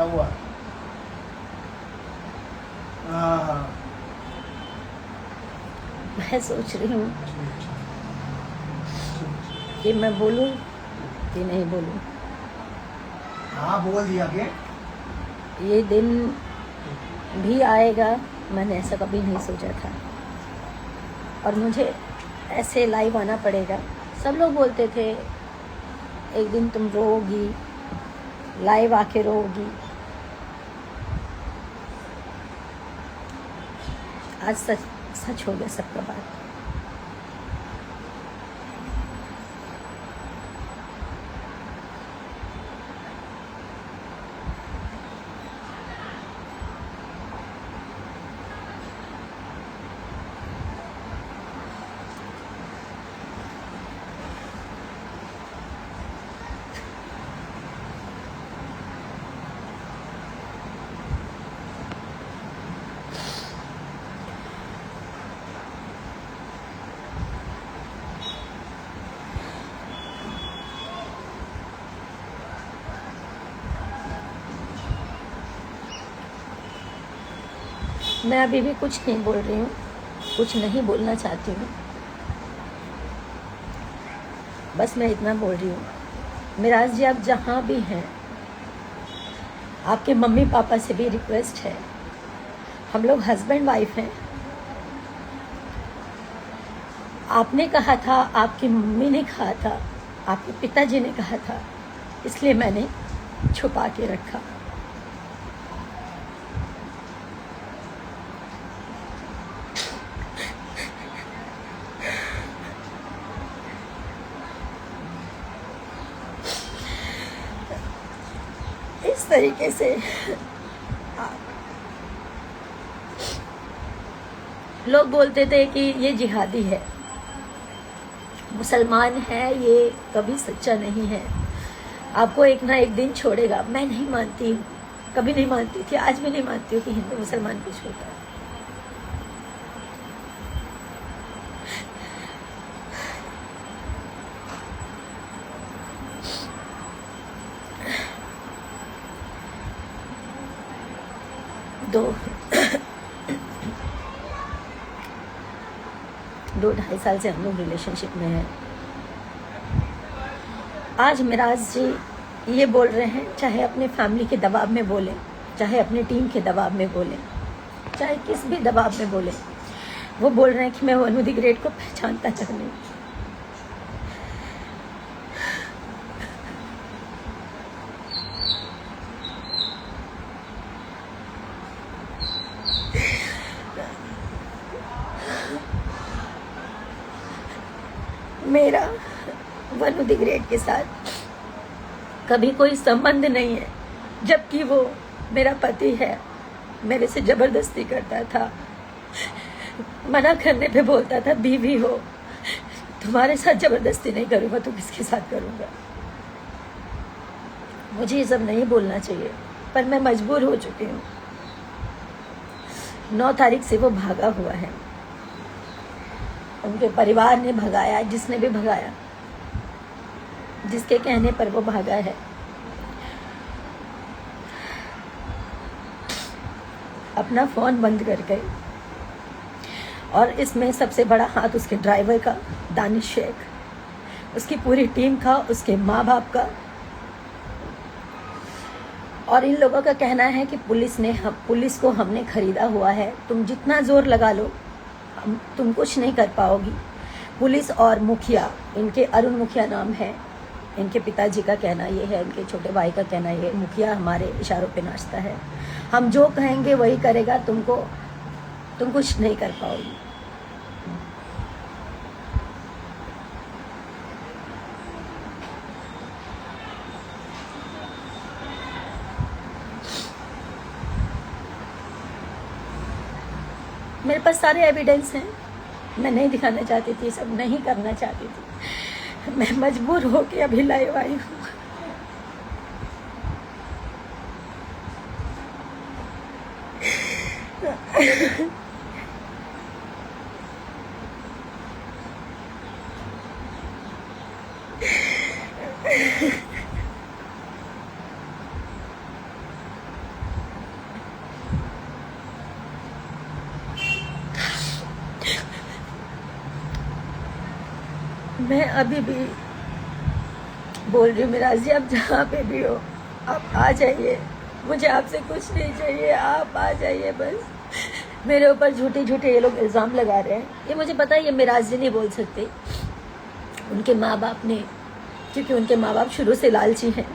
हुआ? हाँ। मैं सोच रही हूँ कि मैं बोलूँ कि नहीं बोलूँ। हाँ बोल दिया के ये दिन भी आएगा, मैंने ऐसा कभी नहीं सोचा था, और मुझे ऐसे लाइव आना पड़ेगा। सब लोग बोलते थे एक दिन तुम रोओगी, लाइव आके रोओगी। आज सच सच हो गया सबका बात। मैं अभी भी कुछ नहीं बोल रही हूँ, कुछ नहीं बोलना चाहती हूँ। बस मैं इतना बोल रही हूँ, मिराज जी आप जहाँ भी हैं, आपके मम्मी पापा से भी रिक्वेस्ट है, हम लोग हस्बैंड वाइफ हैं। आपने कहा था, आपकी मम्मी ने कहा था, आपके पिताजी ने कहा था, इसलिए मैंने छुपा के रखा। इस तरीके से लोग बोलते थे कि ये जिहादी है, मुसलमान है, ये कभी सच्चा नहीं है, आपको एक ना एक दिन छोड़ेगा। मैं नहीं मानती हूँ, कभी नहीं मानती थी, आज भी नहीं मानती हूँ कि हिंदू मुसलमान कुछ होता है। दो ढाई साल से हम लोग रिलेशनशिप में हैं। आज मिराज जी ये बोल रहे हैं, चाहे अपने फैमिली के दबाव में बोले, चाहे अपनी टीम के दबाव में बोले, चाहे किस भी दबाव में बोले, वो बोल रहे हैं कि मैं वनु द ग्रेट को पहचानता तक नहीं। मेरा वनु द ग्रेट के साथ कभी कोई संबंध नहीं है, जबकि वो मेरा पति है, मेरे से जबरदस्ती करता था, मना करने पे बोलता था बीवी हो, तुम्हारे साथ जबरदस्ती नहीं करूंगा तो किसके साथ करूंगा। मुझे ये सब नहीं बोलना चाहिए, पर मैं मजबूर हो चुकी हूँ। 9 तारीख से वो भागा हुआ है, उनके परिवार ने भगाया, जिसने भी भगाया, जिसके कहने पर वो भागा है। अपना फोन बंद कर गए, और इसमें सबसे बड़ा हाथ उसके ड्राइवर का, दानिश शेख, उसकी पूरी टीम का, उसके माँ बाप का। और इन लोगों का कहना है कि पुलिस को हमने खरीदा हुआ है, तुम जितना जोर लगा लो तुम कुछ नहीं कर पाओगी। पुलिस और मुखिया, इनके अरुण मुखिया नाम है, इनके पिताजी का कहना ये है, इनके छोटे भाई का कहना ये है, मुखिया हमारे इशारों पे नाचता है, हम जो कहेंगे वही करेगा, तुम कुछ नहीं कर पाओगी। मेरे पास सारे एविडेंस हैं, मैं नहीं दिखाना चाहती थी, सब नहीं करना चाहती थी, मैं मजबूर होके अभी लाइव आई हूँ। मैं अभी भी बोल रही हूँ मिराज जी, आप जहाँ पे भी हो आप आ जाइए, मुझे आपसे कुछ नहीं चाहिए, आप आ जाइए बस। मेरे ऊपर झूठे झूठे ये लोग इल्ज़ाम लगा रहे हैं, ये मुझे पता है ये मिराज जी नहीं बोल सकते, उनके माँ बाप ने, क्योंकि उनके माँ बाप शुरू से लालची हैं,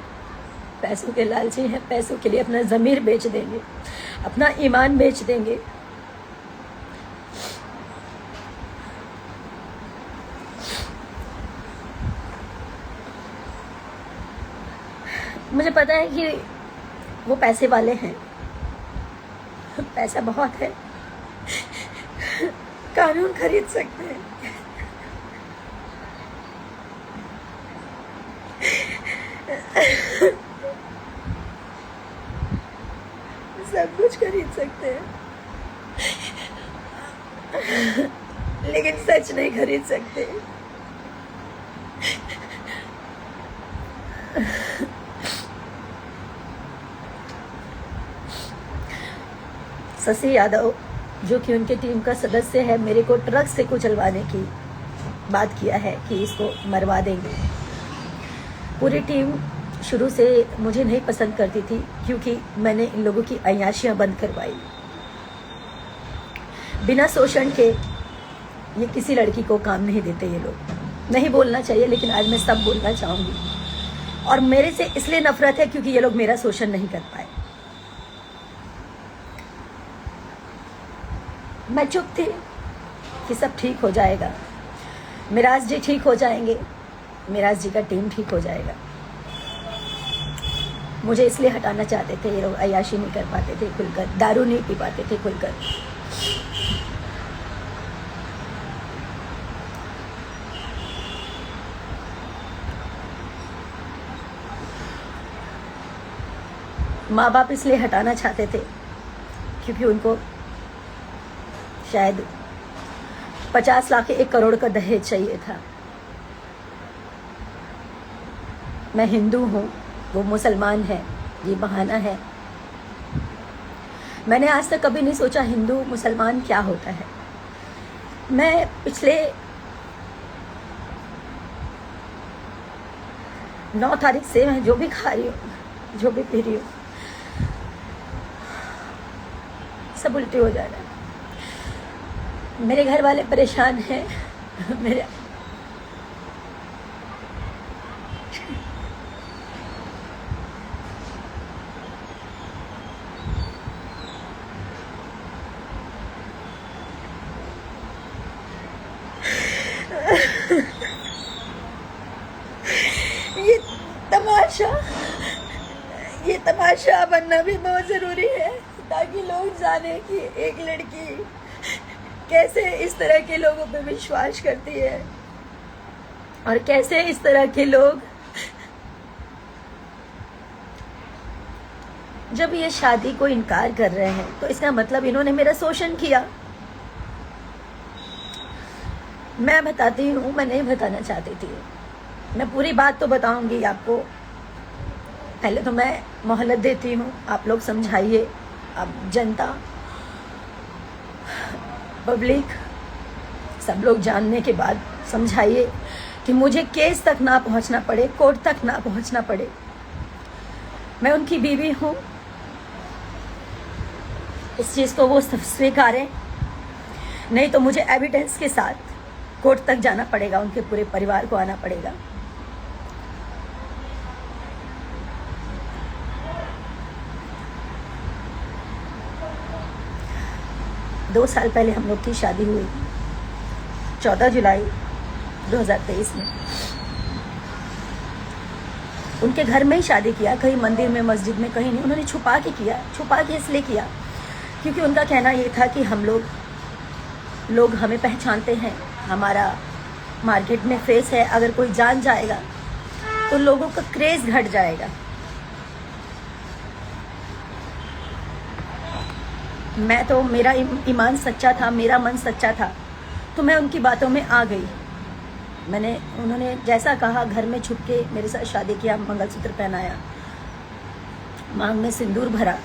पैसों के लालची हैं, पैसों के लिए अपना ज़मीर बेच देंगे, अपना ईमान बेच देंगे। मुझे पता है कि वो पैसे वाले हैं, पैसा बहुत है, कानून खरीद सकते हैं, सब कुछ खरीद सकते हैं, लेकिन सच नहीं खरीद सकते। शशि यादव जो कि उनके टीम का सदस्य है, मेरे को ट्रक से कुचलवाने की बात किया है कि इसको मरवा देंगे। पूरी टीम शुरू से मुझे नहीं पसंद करती थी, क्योंकि मैंने इन लोगों की अय्याशियां बंद करवाई। बिना शोषण के ये किसी लड़की को काम नहीं देते ये लोग। नहीं बोलना चाहिए, लेकिन आज मैं सब बोलना चाहूँगी। और मेरे से इसलिए नफरत है क्योंकि ये लोग मेरा शोषण नहीं कर पाए। मैं चुप थी कि सब ठीक हो जाएगा, मिराज जी ठीक हो जाएंगे, मिराज जी का टीम ठीक हो जाएगा। मुझे इसलिए हटाना चाहते थे, ये लोग अय्याशी नहीं कर पाते थे खुलकर, दारू नहीं पी पाते थे खुलकर। माँ बाप इसलिए हटाना चाहते थे क्योंकि उनको शायद 50 लाख 1 करोड़ का दहेज चाहिए था। मैं हिंदू हूँ, वो मुसलमान है, ये बहाना है। मैंने आज तक कभी नहीं सोचा हिंदू मुसलमान क्या होता है। मैं पिछले 9 तारीख से मैं जो भी खा रही हूँ, जो भी पी रही हूँ, सब उल्टे हो जा रहा है। मेरे घर वाले परेशान हैं, मेरे ये तमाशा बनना भी बहुत जरूरी है, ताकि लोग जाने कि एक लड़की कैसे इस तरह के लोगों पे विश्वास करती है और कैसे इस तरह के लोग जब ये शादी को इनकार कर रहे हैं तो इसका मतलब इन्होंने मेरा शोषण किया। मैं बताती हूँ, मैं नहीं बताना चाहती थी, मैं पूरी बात तो बताऊंगी आपको। पहले तो मैं मोहलत देती हूँ, आप लोग समझाइए, आप जनता, पब्लिक, सब लोग जानने के बाद समझाइए कि मुझे केस तक ना पहुँचना पड़े, कोर्ट तक ना पहुँचना पड़े। मैं उनकी बीवी हूँ, इस चीज़ को वो स्वीकारें, नहीं तो मुझे एविडेंस के साथ कोर्ट तक जाना पड़ेगा, उनके पूरे परिवार को आना पड़ेगा। दो साल पहले हम लोग की शादी हुई, 14 जुलाई 2023 में। उनके घर में ही शादी किया, कहीं मंदिर में, मस्जिद में, कहीं नहीं। उन्होंने छुपा के किया, छुपा के इसलिए किया क्योंकि उनका कहना ये था कि हम लोग हमें पहचानते हैं, हमारा मार्केट में फेस है, अगर कोई जान जाएगा तो लोगों का क्रेज घट जाएगा। मैं तो, मेरा ईमान सच्चा था, मेरा मन सच्चा था, तो मैं उनकी बातों में आ गई। उन्होंने जैसा कहा, घर में छुप के मेरे साथ शादी किया, मंगलसूत्र पहनाया, मांग में सिंदूर भरा।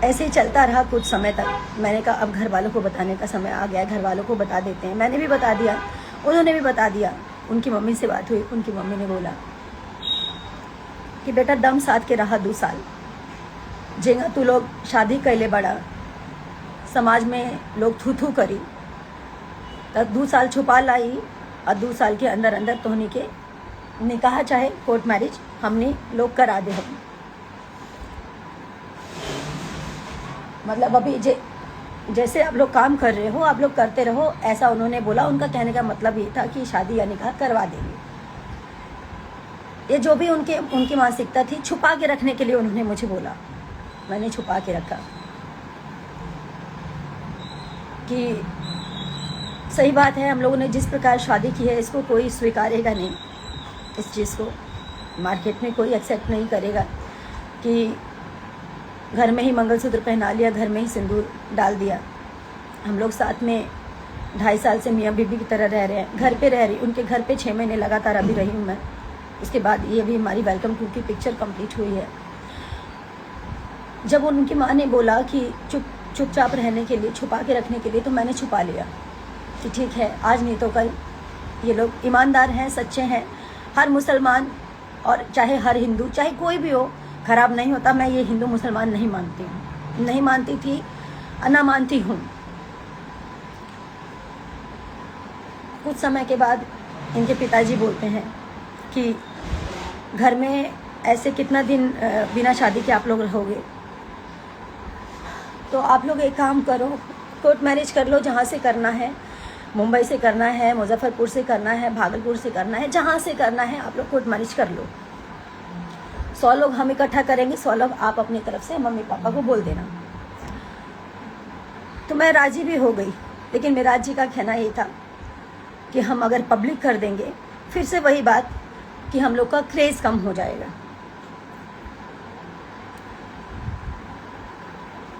ऐसे ही चलता रहा कुछ समय तक। मैंने कहा अब घर वालों को बताने का समय आ गया है, घर वालों को बता देते हैं। मैंने भी बता दिया, उन्होंने भी बता दिया। उनकी मम्मी से बात हुई, उनकी मम्मी ने बोला कि बेटा दम साथ के रहा 2 साल, जेंगा तू लोग शादी कैले बड़ा, समाज में लोग थू थू करी, तब 2 साल छुपा लाई और 2 साल के अंदर अंदर तोहनी के निकाह चाहे कोर्ट मैरिज हमने लोग करा दे। हम मतलब अभी जैसे आप लोग काम कर रहे हो आप लोग करते रहो, ऐसा उन्होंने बोला। उनका कहने का मतलब ये था कि शादी या निकाह करवा देंगे। ये जो भी उनकी मानसिकता थी, छुपा के रखने के लिए उन्होंने मुझे बोला। मैंने छुपा के रखा कि सही बात है, हम लोगों ने जिस प्रकार शादी की है इसको कोई स्वीकारेगा नहीं, इस चीज़ को मार्केट में कोई एक्सेप्ट नहीं करेगा कि घर में ही मंगलसूत्र पहना लिया, घर में ही सिंदूर डाल दिया। हम लोग साथ में 2.5 साल से मियाँ बीबी की तरह रह रहे हैं, घर पे रह रही, उनके घर पे 6 महीने लगातार अभी रही हूँ मैं। उसके बाद ये भी हमारी वेलकम टू की पिक्चर कंप्लीट हुई है। जब उनकी माँ ने बोला कि चुपचाप रहने के लिए, छुपा के रखने के लिए, तो मैंने छुपा लिया कि ठीक है, आज नहीं तो कल ये लोग ईमानदार हैं, सच्चे हैं। हर मुसलमान और चाहे हर हिंदू, चाहे कोई भी हो, खराब नहीं होता। मैं ये हिंदू मुसलमान नहीं मानती हूँ, नहीं मानती थी, ना मानती हूँ। कुछ समय के बाद इनके पिताजी बोलते हैं कि घर में ऐसे कितना दिन बिना शादी के आप लोग रहोगे, तो आप लोग एक काम करो, कोर्ट मैरिज कर लो, जहाँ से करना है, मुंबई से करना है, मुजफ्फरपुर से करना है, भागलपुर से करना है, जहाँ से करना है आप लोग कोर्ट मैरिज कर लो। 100 लोग हम इकट्ठा करेंगे, 100 लोग आप अपनी तरफ से मम्मी पापा को बोल देना। तो मैं राजी भी हो गई, लेकिन मेरा जी का कहना ये था कि हम अगर पब्लिक कर देंगे, फिर से वही बात कि हम लोग का क्रेज कम हो जाएगा।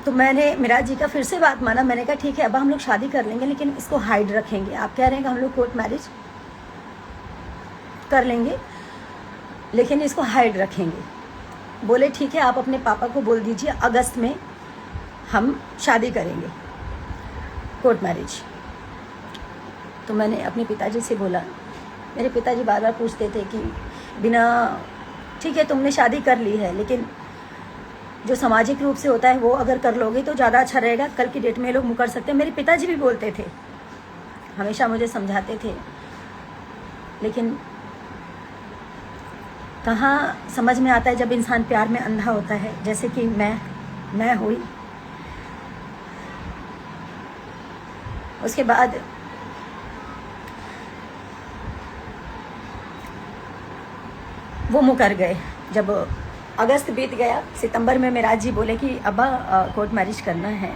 तो मैंने मेरा जी का फिर से बात माना। मैंने कहा ठीक है, अब हम लोग शादी कर लेंगे, लेकिन इसको हाइड रखेंगे। आप कह रहे हैं कि हम लोग कोर्ट मैरिज कर लेंगे, लेकिन इसको हाइड रखेंगे। बोले ठीक है, आप अपने पापा को बोल दीजिए अगस्त में हम शादी करेंगे, कोर्ट मैरिज। तो मैंने अपने पिताजी से बोला। मेरे पिताजी बार बार पूछते थे कि बिना, ठीक है तुमने शादी कर ली है, लेकिन जो सामाजिक रूप से होता है वो अगर कर लोगे तो ज़्यादा अच्छा रहेगा, कल की डेट में लोग मुकर सकते हैं। मेरे पिताजी भी बोलते थे, हमेशा मुझे समझाते थे, लेकिन कहाँ समझ में आता है जब इंसान प्यार में अंधा होता है, जैसे कि मैं हुई। उसके बाद वो मुकर गए। जब अगस्त बीत गया, सितंबर में मेरा जी बोले कि अब्बा कोर्ट मैरिज करना है,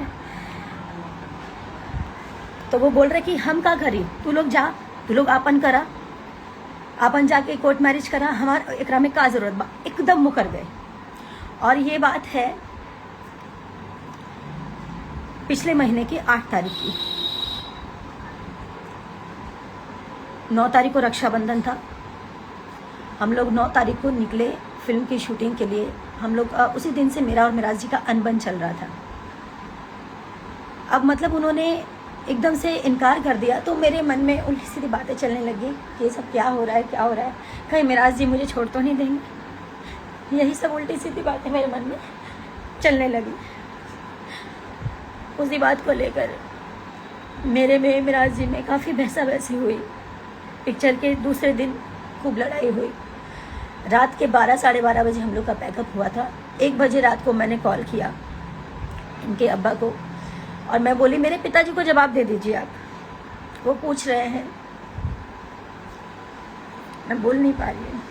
तो वो बोल रहे कि हम का करी, तू लोग जा, तू लोग आपन करा, आपन जाके कोर्ट मैरिज करा, हमारा एकरा में का जरूरत बा। एकदम मुकर गए। और ये बात है पिछले महीने की 8 तारीख की। 9 तारीख को रक्षाबंधन था। हम लोग 9 तारीख को निकले फिल्म की शूटिंग के लिए। हम लोग उसी दिन से मेरा और मिराज जी का अनबन चल रहा था। अब मतलब उन्होंने एकदम से इनकार कर दिया, तो मेरे मन में उल्टी सीधी बातें चलने लगी कि ये सब क्या हो रहा है, क्या हो रहा है, कहीं मिराज जी मुझे छोड़ तो नहीं देंगे। यही सब उल्टी सीधी बातें मेरे मन में चलने लगी। उसी बात को लेकर मेरे में मिराज जी में काफ़ी बहसा बहसी हुई। पिक्चर के दूसरे दिन खूब लड़ाई हुई। रात के 12 साढ़े 12 बजे हम लोग का पैकअप हुआ था। 1 बजे रात को मैंने कॉल किया इनके अब्बा को, और मैं बोली मेरे पिताजी को जवाब दे दीजिए आप, वो पूछ रहे हैं। मैं बोल नहीं पा रही हूँ।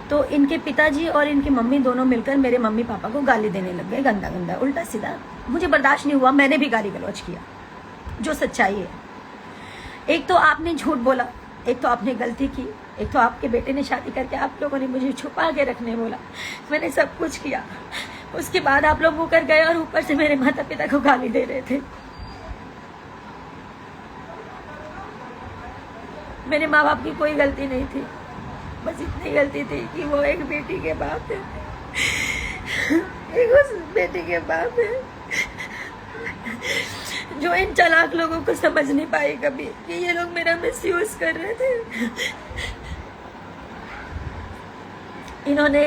तो इनके पिताजी और इनकी मम्मी दोनों मिलकर मेरे मम्मी पापा को गाली देने लग गए, गंदा गंदा उल्टा सीधा। मुझे बर्दाश्त नहीं हुआ, मैंने भी गाली गलौज किया, जो सच्चाई है। एक तो आपने झूठ बोला, एक तो आपने गलती की, एक तो आपके बेटे ने शादी करके आप लोगों ने मुझे छुपा के रखने बोला। मैंने सब कुछ किया। उसके बाद आप लोग मुकर गए और ऊपर से मेरे माता पिता को गाली दे रहे थे। मेरे माँ बाप की कोई गलती नहीं थी, बस इतनी गलती थी कि वो एक बेटी के बाप थे। एक उस बेटी के बाप है जो इन चालाक लोगों को समझ नहीं पाए कभी कि ये लोग मेरा मिसयूज कर रहे थे। इन्होंने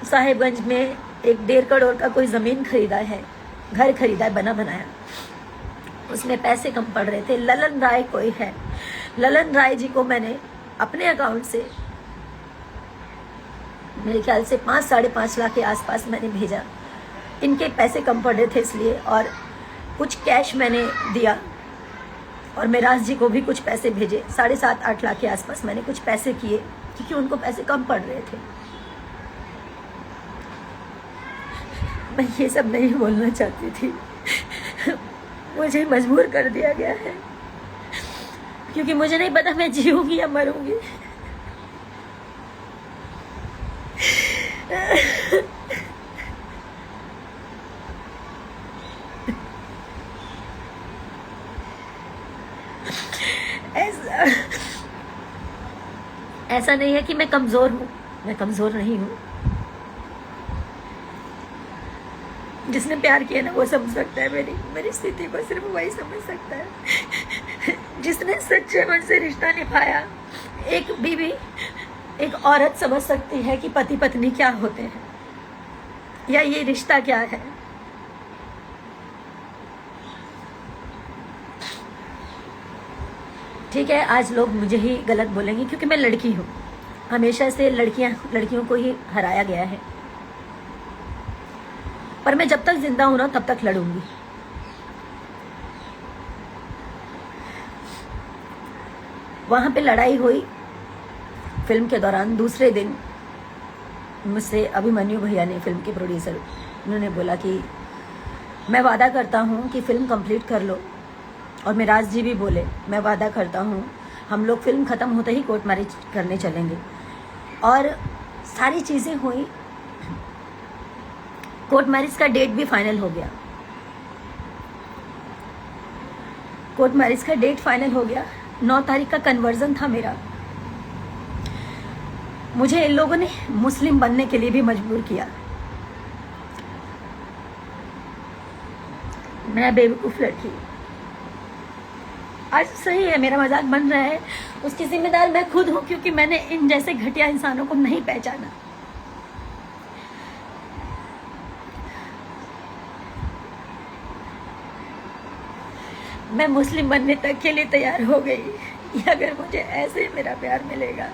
साहिबगंज में 1.5 करोड़ का कोई जमीन खरीदा है, घर खरीदा है बना बनाया, उसमें पैसे कम पड़ रहे थे। ललन राय कोई है, ललन राय जी को मैंने अपने अकाउंट से मेरे ख्याल से 5-5.5 लाख के आसपास मैंने भेजा। इनके पैसे कम पड़ रहे थे इसलिए, और कुछ कैश मैंने दिया, और मेराज जी को भी कुछ पैसे भेजे। 7.5-8 लाख के आसपास मैंने कुछ पैसे किए क्योंकि उनको पैसे कम पड़ रहे थे। मैं ये सब नहीं बोलना चाहती थी, मुझे मजबूर कर दिया गया है क्योंकि मुझे नहीं पता मैं जीऊंगी या मरूंगी। ऐसा नहीं है कि मैं कमजोर हूं, मैं कमजोर नहीं हूं। जिसने प्यार किया ना वो समझ सकता है मेरी स्थिति को, सिर्फ वही समझ सकता है। जिसने सच्चे मन से रिश्ता निभाया, एक बीवी एक औरत समझ सकती है कि पति पत्नी क्या होते हैं या ये रिश्ता क्या है। ठीक है, आज लोग मुझे ही गलत बोलेंगे क्योंकि मैं लड़की हूँ। हमेशा से लड़कियों को ही हराया गया है, पर मैं जब तक जिंदा हूं ना तब तक लड़ूंगी। वहां पे लड़ाई हुई फिल्म के दौरान। दूसरे दिन मुझसे अभिमन्यु भैया ने, फिल्म के प्रोड्यूसर, उन्होंने बोला कि मैं वादा करता हूं कि फिल्म कंप्लीट कर लो, और मेराज जी भी बोले मैं वादा करता हूं हम लोग फिल्म खत्म होते ही कोर्ट मैरिज करने चलेंगे। और सारी चीजें हुई, कोर्ट मैरिज का डेट भी फाइनल हो गया। कोर्ट मैरिज का डेट फाइनल हो गया। 9 तारीख का कन्वर्जन था मेरा। मुझे इन लोगों ने मुस्लिम बनने के लिए भी मजबूर किया। मैं बेवकूफ लड़की। आज सही है, मेरा मजाक बन रहा है, उसकी जिम्मेदार मैं खुद हूं क्योंकि मैंने इन जैसे घटिया इंसानों को नहीं पहचाना। मैं मुस्लिम बनने तक के लिए तैयार हो गई। अगर मुझे ऐसे मेरा प्यार मिलेगा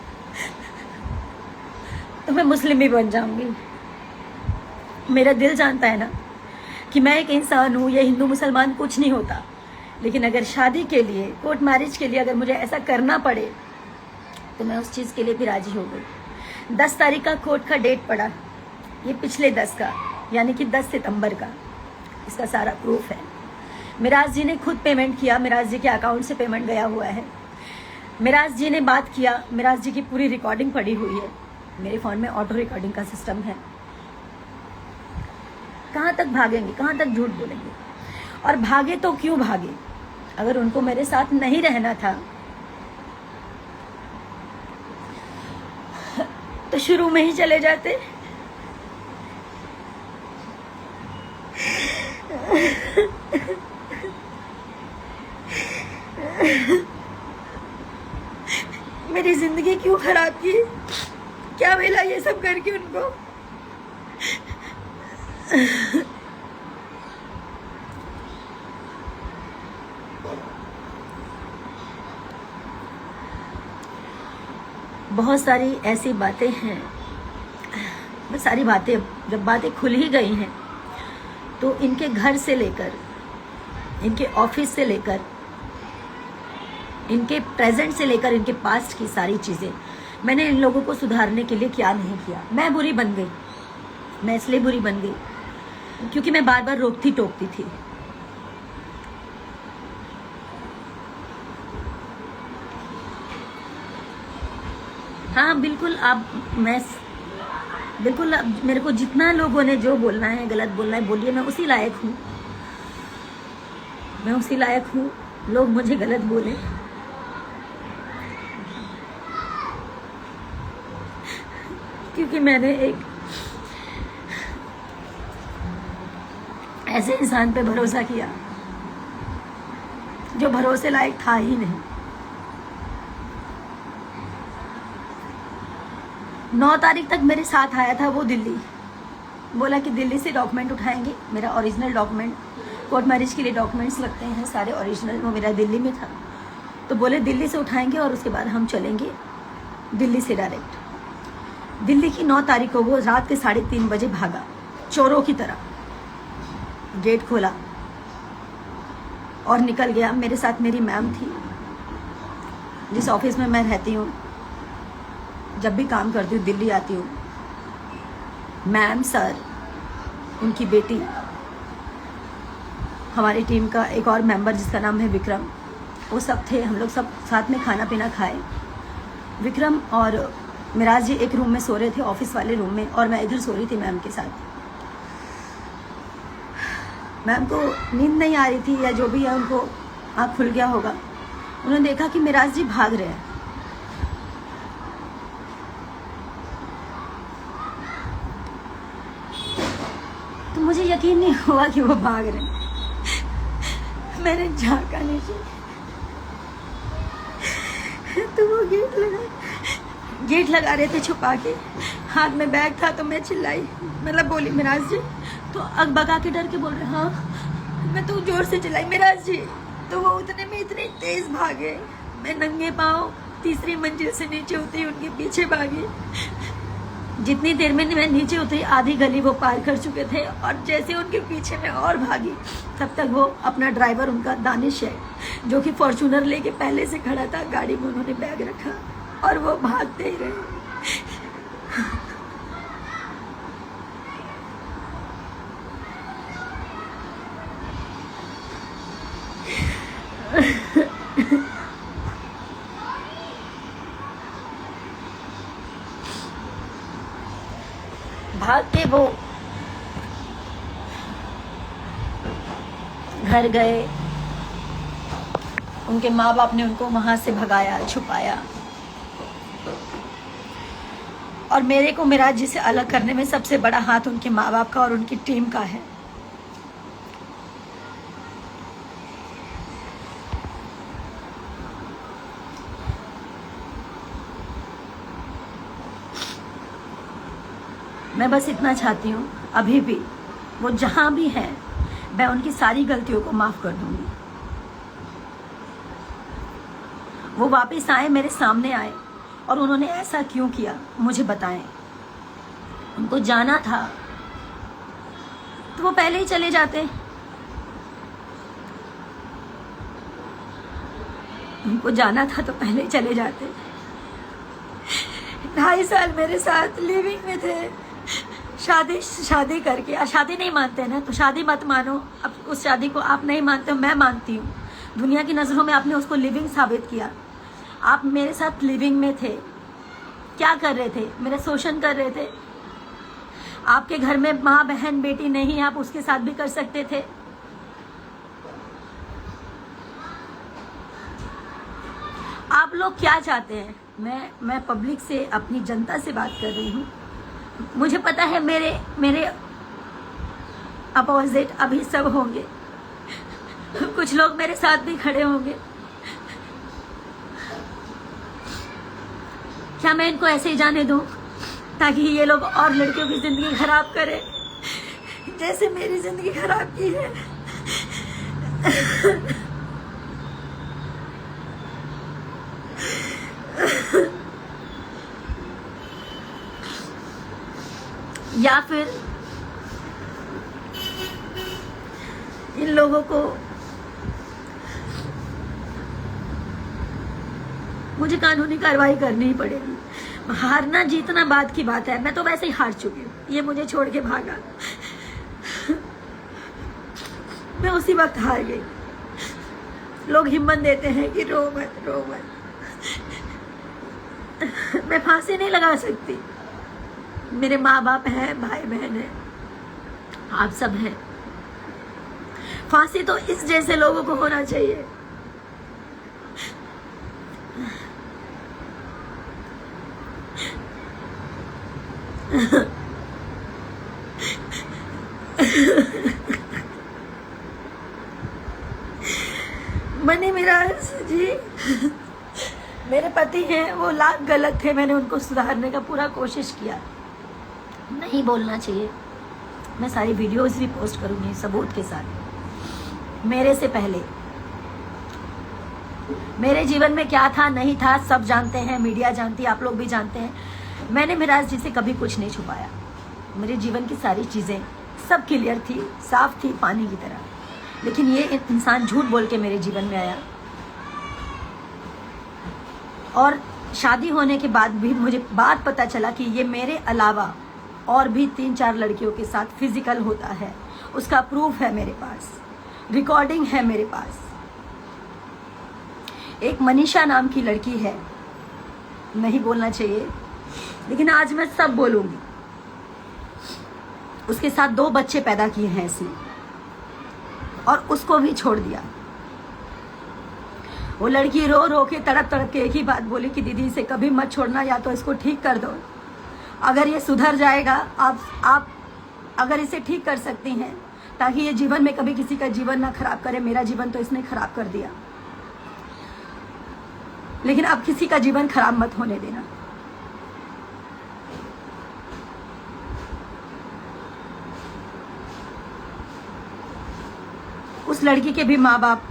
तो मैं मुस्लिम भी बन जाऊंगी। मेरा दिल जानता है ना कि मैं एक इंसान हूँ, ये हिंदू मुसलमान कुछ नहीं होता। लेकिन अगर शादी के लिए, कोर्ट मैरिज के लिए अगर मुझे ऐसा करना पड़े तो मैं उस चीज़ के लिए भी राजी हो गई। 10 तारीख का कोर्ट का डेट पड़ा, ये पिछले 10 का, यानी कि 10 सितंबर का। इसका सारा प्रूफ है। मेराज जी ने खुद पेमेंट किया, मेराज जी के अकाउंट से पेमेंट गया हुआ है। मेराज जी ने बात किया, मेराज जी की पूरी रिकॉर्डिंग पड़ी हुई है। मेरे फ़ोन में ऑटो रिकॉर्डिंग का सिस्टम है। कहाँ तक भागेंगे, कहाँ तक झूठ बोलेंगे? और भागे तो क्यों भागे? अगर उनको मेरे साथ नहीं रहना था तो शुरू में ही चले जाते। मेरी जिंदगी क्यों खराब की? क्या मिला ये सब करके उनको? बहुत सारी ऐसी बातें हैं, सारी बातें, जब बातें खुल ही गई हैं तो इनके घर से लेकर, इनके ऑफिस से लेकर, इनके प्रेजेंट से लेकर इनके पास्ट की सारी चीज़ें मैंने इन लोगों को सुधारने के लिए क्या नहीं किया। मैं बुरी बन गई। मैं इसलिए बुरी बन गई क्योंकि मैं बार बार रोकती टोकती थी। हाँ बिल्कुल, बिल्कुल मेरे को जितना लोगों ने जो बोलना है, गलत बोलना है, बोलिए। मैं उसी लायक हूँ, मैं उसी लायक हूँ। लोग मुझे गलत बोले, क्योंकि मैंने एक ऐसे इंसान पे भरोसा किया जो भरोसे लायक था ही नहीं। 9 तारीख तक मेरे साथ आया था वो दिल्ली, बोला कि दिल्ली से डॉक्यूमेंट उठाएंगे, मेरा ओरिजिनल डॉक्यूमेंट, कोर्ट मैरिज के लिए डॉक्यूमेंट्स लगते हैं सारे ओरिजिनल, वो मेरा दिल्ली में था। तो बोले दिल्ली से उठाएंगे और उसके बाद हम चलेंगे दिल्ली से डायरेक्ट। दिल्ली की 9 तारीख को वो रात के 3:30 बजे भागा चोरों की तरह, गेट खोला और निकल गया। मेरे साथ मेरी मैम थी, जिस ऑफिस में मैं रहती हूँ, जब भी काम करती हूँ दिल्ली आती हूँ। मैम, सर, उनकी बेटी, हमारी टीम का एक और मेंबर जिसका नाम है विक्रम, वो सब थे। हम लोग सब साथ में खाना पीना खाए। विक्रम और मिराज जी एक रूम में सो रहे थे, ऑफिस वाले रूम में, और मैं इधर सो रही थी मैम के साथ। मैम को नींद नहीं आ रही थी या जो भी है, उनको आँख खुल गया होगा। उन्होंने देखा कि मिराज जी भाग रहे हैं। तो मुझे यकीन नहीं हुआ कि वो भाग रहे हैं। मैंने झांका नीचे तो वो गेट लगा रहे थे छुपा के, हाथ में बैग था। तो मैं चिल्लाई, मतलब बोली मिराज जी, तो अकबका के डर के बोल रहे, हाँ। मैं तो जोर से चिल्लाई मिराज जी, तो वो उतने में इतने तेज भागे। मैं नंगे पाँव 3री मंजिल से नीचे उतरी, उनके पीछे भागी। जितनी देर में मैं नीचे उतरी, आधी गली वो पार कर चुके थे, और जैसे उनके पीछे मैं और भागी, तब तक वो अपना ड्राइवर, उनका दानिश है, जो कि फॉर्च्यूनर लेके पहले से खड़ा था, गाड़ी में उन्होंने बैग रखा और वो भागते ही रहे। भाग के वो घर गए। उनके माँ बाप ने उनको वहां से भगाया, छुपाया। और मेरे को मिराज जी से अलग करने में सबसे बड़ा हाथ उनके माँ बाप का और उनकी टीम का है। मैं बस इतना चाहती हूँ, अभी भी वो जहां भी है, मैं उनकी सारी गलतियों को माफ कर दूंगी। वो वापस आए, मेरे सामने आए, और उन्होंने ऐसा क्यों किया मुझे बताएं। उनको जाना था तो वो पहले ही चले जाते। उनको जाना था तो पहले ही चले जाते। 2.5 साल मेरे साथ लिविंग में थे। शादी करके, शादी नहीं मानते ना तो शादी मत मानो। अब उस शादी को आप नहीं मानते हो, मैं मानती हूँ। दुनिया की नजरों में आपने उसको लिविंग साबित किया। आप मेरे साथ लिविंग में थे, क्या कर रहे थे? मेरा शोषण कर रहे थे। आपके घर में माँ बहन बेटी नहीं, आप उसके साथ भी कर सकते थे। आप लोग क्या चाहते हैं? मैं पब्लिक से, अपनी जनता से बात कर रही हूँ। मुझे पता है मेरे अपोजिट अभी सब होंगे, कुछ लोग मेरे साथ भी खड़े होंगे। क्या मैं इनको ऐसे ही जाने दूं ताकि ये लोग और लड़कियों की जिंदगी खराब करें जैसे मेरी जिंदगी खराब की है? या फिर इन लोगों को मुझे कानूनी कार्रवाई करनी ही पड़ेगी। हारना जीतना बात की बात है, मैं तो वैसे ही हार चुकी हूँ। ये मुझे छोड़ के भागा, मैं उसी वक्त हार गई। लोग हिम्मत देते हैं कि रो मत, रो मत। मैं फांसी नहीं लगा सकती। मेरे माँ बाप हैं, भाई बहन है, आप सब हैं। फांसी तो इस जैसे लोगों को होना चाहिए। मनी मिराज जी मेरे पति हैं, वो लाख गलत थे, मैंने उनको सुधारने का पूरा कोशिश किया। नहीं बोलना चाहिए, मैं सारी वीडियोस भी पोस्ट करूंगी सबूत के साथ। मेरे से पहले मेरे जीवन में क्या था नहीं था सब जानते हैं, मीडिया जानती है, आप लोग भी जानते हैं। मैंने मिराज जी से कभी कुछ नहीं छुपाया। मेरे जीवन की सारी चीजें सब क्लियर थी, साफ थी, पानी की तरह। लेकिन ये इंसान झूठ बोल के मेरे जीवन में आया, और शादी होने के बाद भी मुझे बात पता चला कि ये मेरे अलावा और भी 3-4 लड़कियों के साथ फिजिकल होता है। उसका प्रूफ है मेरे पास, रिकॉर्डिंग है मेरे पास। एक मनीषा नाम की लड़की है, नहीं बोलना चाहिए लेकिन आज मैं सब बोलूंगी। उसके साथ 2 बच्चे पैदा किए हैं इसने, और उसको भी छोड़ दिया। वो लड़की रो रो के तड़प तड़प के एक ही बात बोली कि दीदी इसे कभी मत छोड़ना, या तो इसको ठीक कर दो। अगर ये सुधर जाएगा, आप अगर इसे ठीक कर सकती हैं ताकि ये जीवन में कभी किसी का जीवन ना खराब करे। मेरा जीवन तो इसने खराब कर दिया, लेकिन अब किसी का जीवन खराब मत होने देना। उस लड़की के भी माँ बाप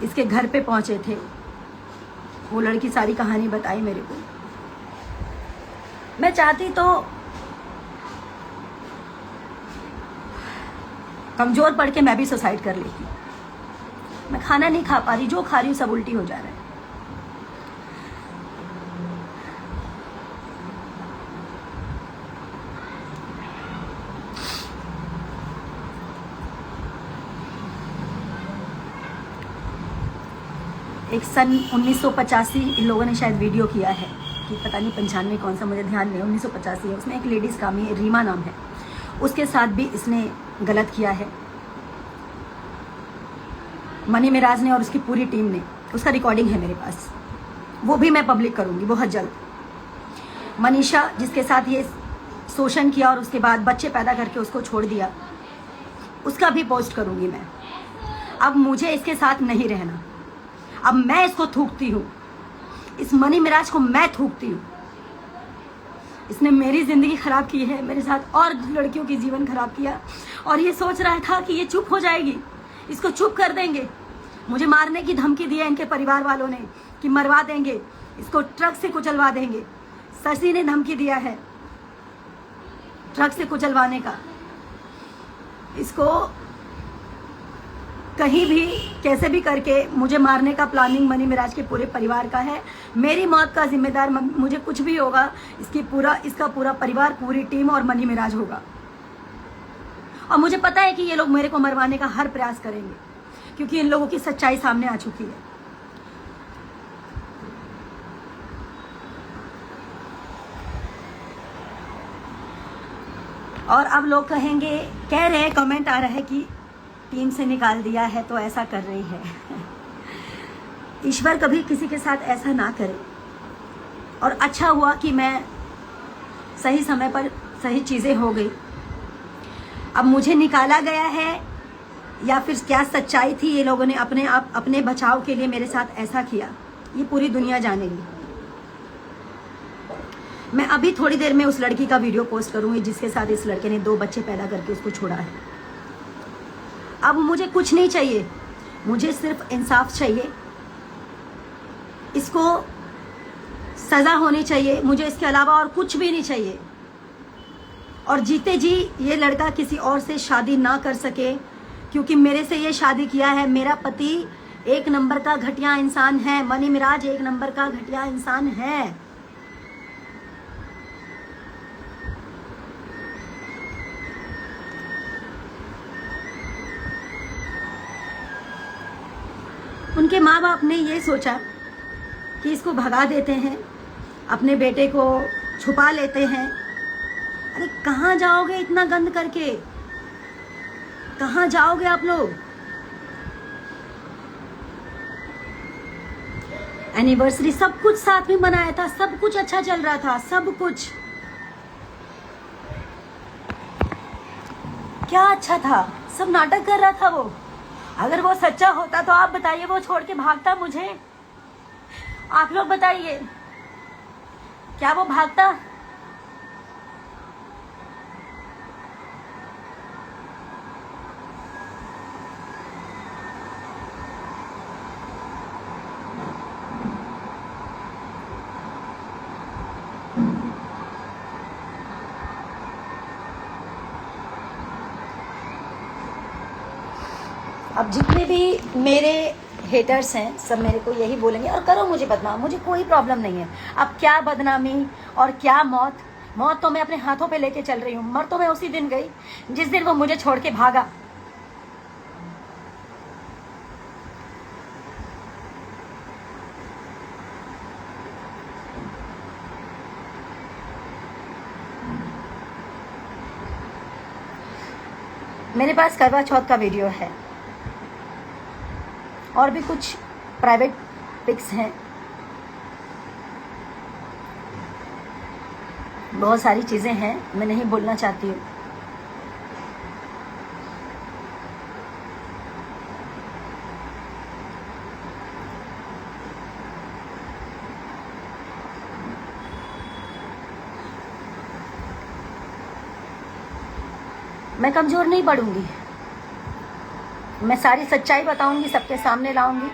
इसके घर पे पहुंचे थे। वो लड़की सारी कहानी बताई मेरे को। मैं चाहती तो कमजोर पड़ के मैं भी सुसाइड कर लेती। मैं खाना नहीं खा पा रही, जो खा रही हूँ सब उल्टी हो जा रहा है। एक सन 1985 इन लोगों ने शायद वीडियो किया है कि पता नहीं 95 कौन सा, मुझे ध्यान नहीं, 1985 है। उसमें एक लेडीज कामी रीमा नाम है, उसके साथ भी इसने गलत किया है, मनी मिराज ने और उसकी पूरी टीम ने। उसका रिकॉर्डिंग है मेरे पास, वो भी मैं पब्लिक करूंगी बहुत जल्द। मनीषा जिसके साथ ये शोषण किया और उसके बाद बच्चे पैदा करके उसको छोड़ दिया, उसका भी पोस्ट करूंगी मैं। अब मुझे इसके साथ नहीं रहना, अब मैं इसको थूकती हूँ, इस मनी मिराज को मैं थूकती हूँ। इसने मेरी जिंदगी खराब की है, मेरे साथ और लड़कियों की जीवन खराब किया, और ये सोच रहा था कि ये चुप हो जाएगी, इसको चुप कर देंगे। मुझे मारने की धमकी दी है इनके परिवार वालों ने कि मरवा देंगे, इसको ट्रक से कुचलवा देंगे। शशि ने धमकी दिया है ट्रक से कुचलवाने का। इसको कहीं भी कैसे भी करके मुझे मारने का प्लानिंग मनी मिराज के पूरे परिवार का है। मेरी मौत का जिम्मेदार, मुझे कुछ भी होगा, इसका पूरा परिवार, पूरी टीम और मनी मिराज होगा। और मुझे पता है कि ये लोग मेरे को मरवाने का हर प्रयास करेंगे, क्योंकि इन लोगों की सच्चाई सामने आ चुकी है। और अब लोग कहेंगे, कह रहे हैं, कमेंट आ रहा है कि टीम से निकाल दिया है तो ऐसा कर रही है। ईश्वर कभी किसी के साथ ऐसा ना करे, और अच्छा हुआ कि मैं सही समय पर सही चीजें हो गई। अब मुझे निकाला गया है या फिर क्या सच्चाई थी, ये लोगों ने अपने बचाव के लिए मेरे साथ ऐसा किया, ये पूरी दुनिया जानेगी। मैं अभी थोड़ी देर में उस लड़की का वीडियो पोस्ट करूंगी जिसके साथ इस लड़के ने 2 बच्चे पैदा करके उसको छोड़ा है। अब मुझे कुछ नहीं चाहिए, मुझे सिर्फ इंसाफ चाहिए। इसको सजा होनी चाहिए, मुझे इसके अलावा और कुछ भी नहीं चाहिए। और जीते जी ये लड़का किसी और से शादी ना कर सके, क्योंकि मेरे से ये शादी किया है। मेरा पति 1 नंबर का घटिया इंसान है, मनी मिराज 1 नंबर का घटिया इंसान है। उनके माँ बाप ने ये सोचा कि इसको भगा देते हैं, अपने बेटे को छुपा लेते हैं। अरे कहाँ जाओगे इतना गंद करके, कहाँ जाओगे आप लोग? एनिवर्सरी सब कुछ साथ में मनाया था, सब कुछ अच्छा चल रहा था, सब कुछ। क्या अच्छा था? सब नाटक कर रहा था वो। अगर वो सच्चा होता तो आप बताइए, वो छोड़ के भागता मुझे? आप लोग बताइए, क्या वो भागता? अब जितने भी मेरे हेटर्स हैं सब मेरे को यही बोलेंगे, और करो मुझे बदनाम, मुझे कोई प्रॉब्लम नहीं है। अब क्या बदनामी और क्या मौत, मौत तो मैं अपने हाथों पे लेके चल रही हूँ, मर तो मैं उसी दिन गई जिस दिन वो मुझे छोड़ के भागा। मेरे पास करवा चौथ का वीडियो है और भी कुछ प्राइवेट पिक्स हैं, बहुत सारी चीज़ें हैं, मैं नहीं बोलना चाहती हूँ। मैं कमज़ोर नहीं पड़ूंगी, मैं सारी सच्चाई बताऊंगी, सबके सामने लाऊंगी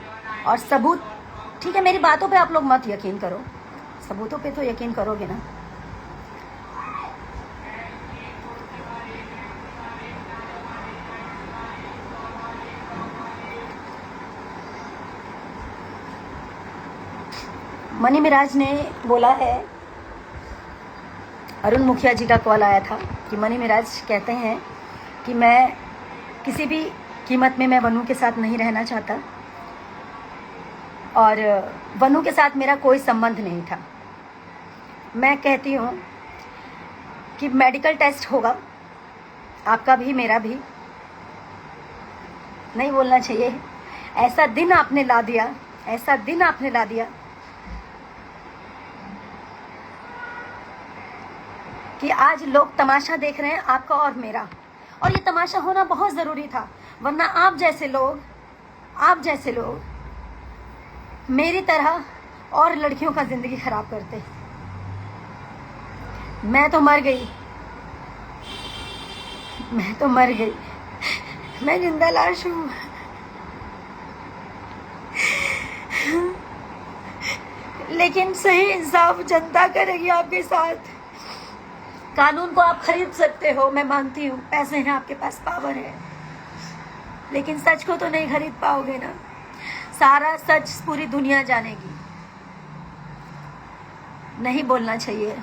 और सबूत। ठीक है, मेरी बातों पे आप लोग मत यकीन करो, सबूतों पे तो यकीन करोगे ना। मनी मिराज ने बोला है, अरुण मुखिया जी का कॉल आया था कि मनी मिराज कहते हैं कि मैं किसी भी कीमत में मैं वनु के साथ नहीं रहना चाहता और वनु के साथ मेरा कोई संबंध नहीं था। मैं कहती हूँ कि मेडिकल टेस्ट होगा, आपका भी मेरा भी। नहीं बोलना चाहिए, ऐसा दिन आपने ला दिया, ऐसा दिन आपने ला दिया कि आज लोग तमाशा देख रहे हैं आपका और मेरा, और ये तमाशा होना बहुत ज़रूरी था, वरना आप जैसे लोग मेरी तरह और लड़कियों का ज़िंदगी ख़राब करते। मैं तो मर गई, मैं जिंदा लाश हूँ। लेकिन सही इंसाफ जनता करेगी आपके साथ। कानून को आप खरीद सकते हो, मैं मानती हूँ, पैसे हैं आपके पास, पावर है, लेकिन सच को तो नहीं खरीद पाओगे ना। सारा सच पूरी दुनिया जानेगी। नहीं बोलना चाहिए।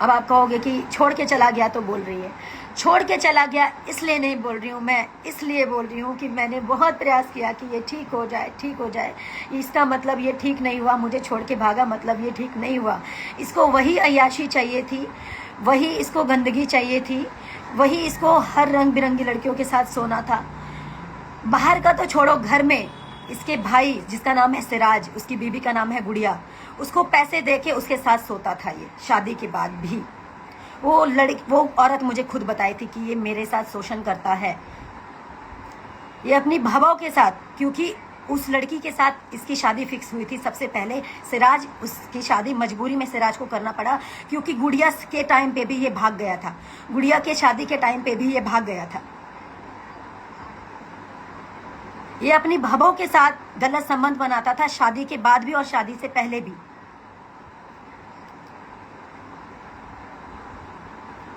अब आप कहोगे कि छोड़ के चला गया तो बोल रही है। छोड़ के चला गया इसलिए नहीं बोल रही हूँ मैं, इसलिए बोल रही हूँ कि मैंने बहुत प्रयास किया कि ये ठीक हो जाए। इसका मतलब ये ठीक नहीं हुआ, मुझे छोड़ के भागा, मतलब ये ठीक नहीं हुआ। इसको वही अय्याशी चाहिए थी, वही इसको गंदगी चाहिए थी, वही इसको हर रंग बिरंगी लड़कियों के साथ सोना था। बाहर का तो छोड़ो, घर में इसके भाई जिसका नाम है सिराज, उसकी बीबी का नाम है गुड़िया, उसको पैसे देके उसके साथ सोता था ये, शादी के बाद भी। वो औरत मुझे खुद बताई थी कि ये मेरे साथ शोषण करता है, ये अपनी भावों के साथ, क्योंकि उस लड़की के साथ इसकी शादी फिक्स हुई थी सबसे पहले। सिराज, उसकी शादी मजबूरी में सिराज को करना पड़ा, क्योंकि गुड़िया के टाइम पे भी ये भाग गया था, गुड़िया के शादी के टाइम पे भी ये भाग गया था। ये अपनी भावों के साथ गलत संबंध बनाता था, शादी के बाद भी और शादी से पहले भी।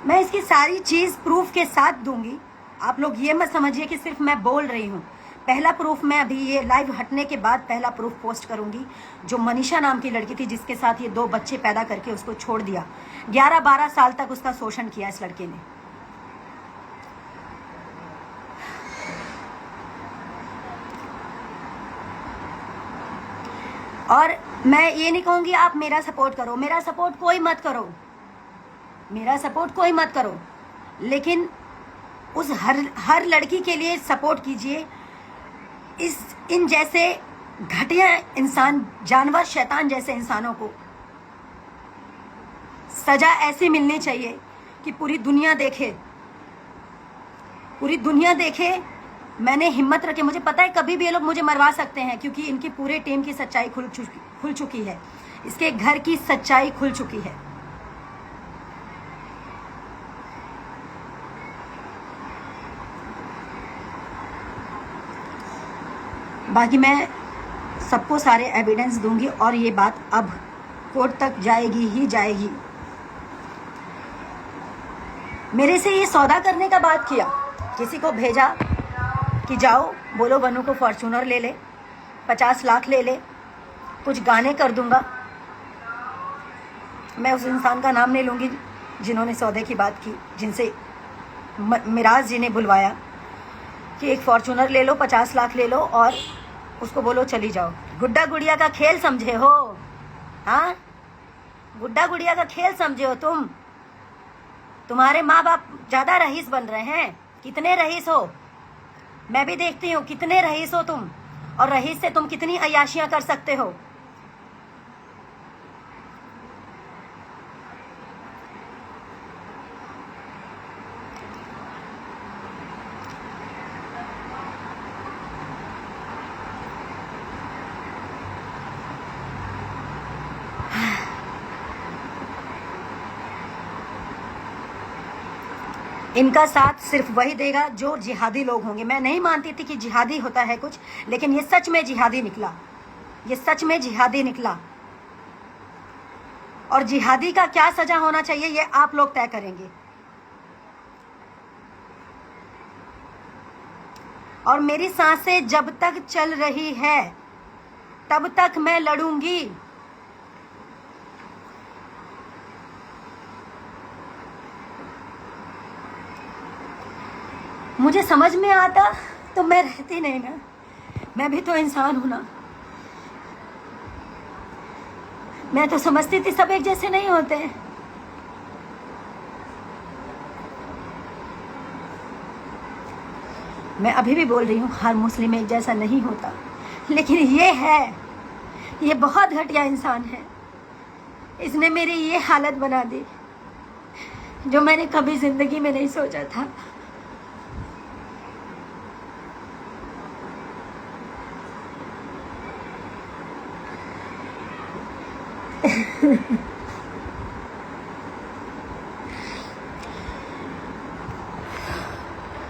मैं इसकी सारी चीज प्रूफ के साथ दूंगी। आप लोग ये मत समझिए कि सिर्फ मैं बोल रही हूँ। पहला प्रूफ मैं अभी ये लाइव हटने के बाद पहला प्रूफ पोस्ट करूंगी, जो मनीषा नाम की लड़की थी जिसके साथ ये 2 बच्चे पैदा करके उसको छोड़ दिया। 11-12 साल तक उसका शोषण किया इस लड़के ने। और मैं ये नहीं कहूंगी आप मेरा सपोर्ट करो, मेरा सपोर्ट कोई मत करो, लेकिन उस हर लड़की के लिए सपोर्ट कीजिए। इन जैसे घटिया इंसान, जानवर, शैतान जैसे इंसानों को सजा ऐसी मिलनी चाहिए कि पूरी दुनिया देखे, पूरी दुनिया देखे, मैंने हिम्मत रखे। मुझे पता है कभी भी ये लोग मुझे मरवा सकते हैं, क्योंकि इनकी पूरे टीम की सच्चाई खुल चुकी है। इसके घर की सच्चाई खुल चुकी है। बाकी मैं सबको सारे एविडेंस दूंगी और ये बात अब कोर्ट तक जाएगी ही जाएगी। मेरे से ये सौदा करने का बात किया, किसी को भेजा कि जाओ बोलो बनू को फॉर्च्यूनर ले ले, 50 लाख ले ले, कुछ गाने कर दूंगा। मैं उस इंसान का नाम नहीं लूंगी जिन्होंने सौदे की बात की, जिनसे मिराज जी ने बुलवाया कि एक फॉर्च्यूनर ले लो, 50 लाख ले लो और उसको बोलो चली जाओ। गुड्डा गुड़िया का खेल समझे हो? हाँ, गुड्डा गुड़िया का खेल समझे हो तुम? तुम्हारे माँ बाप ज्यादा रईस बन रहे हैं। कितने रईस हो? मैं भी देखती हूँ कितने रईस हो तुम, और रईस से तुम कितनी अय्याशियां कर सकते हो। इनका साथ सिर्फ वही देगा जो जिहादी लोग होंगे। मैं नहीं मानती थी कि जिहादी होता है कुछ, लेकिन ये सच में जिहादी निकला। ये सच में जिहादी निकला। और जिहादी का क्या सजा होना चाहिए ये आप लोग तय करेंगे। और मेरी सांसें जब तक चल रही है तब तक मैं लड़ूंगी। मुझे समझ में आता तो मैं रहती नहीं ना। मैं भी तो इंसान हूं ना। मैं तो समझती थी सब एक जैसे नहीं होते। मैं अभी भी बोल रही हूँ हर मुस्लिम एक जैसा नहीं होता, लेकिन ये है, ये बहुत घटिया इंसान है। इसने मेरी ये हालत बना दी जो मैंने कभी जिंदगी में नहीं सोचा था।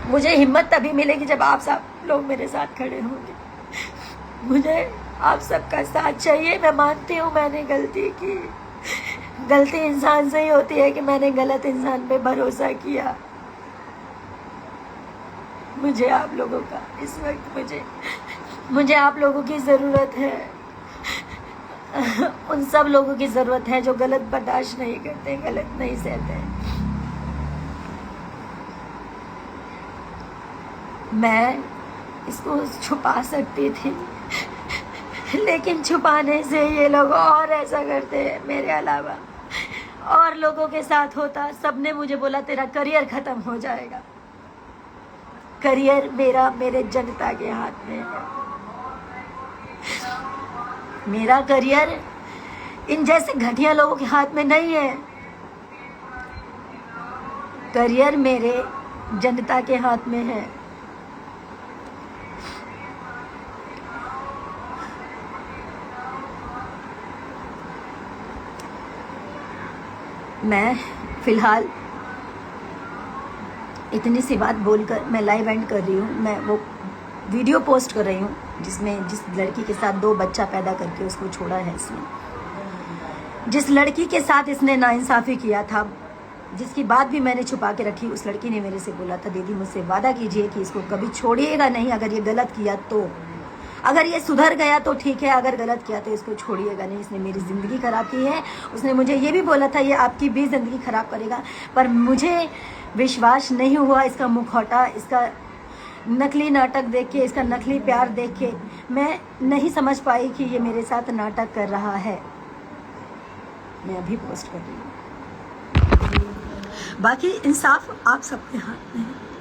मुझे हिम्मत तभी मिलेगी जब आप सब लोग मेरे साथ खड़े होंगे। मुझे आप सबका साथ चाहिए। मैं मानती हूँ मैंने गलती की। गलती इंसान से ही होती है कि मैंने गलत इंसान पे भरोसा किया। मुझे आप लोगों का इस वक्त मुझे आप लोगों की ज़रूरत है। उन सब लोगों की ज़रूरत है जो गलत बर्दाश्त नहीं करते, गलत नहीं सहते। मैं इसको छुपा सकती थी, लेकिन छुपाने से ये लोग और ऐसा करते हैं। मेरे अलावा और लोगों के साथ होता। सबने मुझे बोला तेरा करियर खत्म हो जाएगा। करियर मेरा मेरे जनता के हाथ में है। मेरा करियर इन जैसे घटिया लोगों के हाथ में नहीं है। करियर मेरे जनता के हाथ में है। मैं फिलहाल इतनी सी बात बोलकर मैं लाइव एंड कर रही हूँ। मैं वो वीडियो पोस्ट कर रही हूँ जिसमें जिस लड़की के साथ 2 बच्चा पैदा करके उसको छोड़ा है इसने। जिस लड़की के साथ इसने नाइंसाफ़ी किया था, जिसकी बात भी मैंने छुपा के रखी, उस लड़की ने मेरे से बोला था दीदी मुझसे वादा कीजिए कि इसको कभी छोड़िएगा नहीं। अगर ये गलत किया तो, अगर ये सुधर गया तो ठीक है, अगर गलत किया तो इसको छोड़िएगा नहीं। इसने मेरी ज़िंदगी ख़राब की है। उसने मुझे ये भी बोला था ये आपकी भी ज़िंदगी ख़राब करेगा, पर मुझे विश्वास नहीं हुआ। इसका मुखौटा, इसका नकली नाटक देख के, इसका नकली प्यार देख के मैं नहीं समझ पाई कि ये मेरे साथ नाटक कर रहा है। मैं अभी पोस्ट कर रही हूँ। बाकी इंसाफ आप सबके हाथ में है।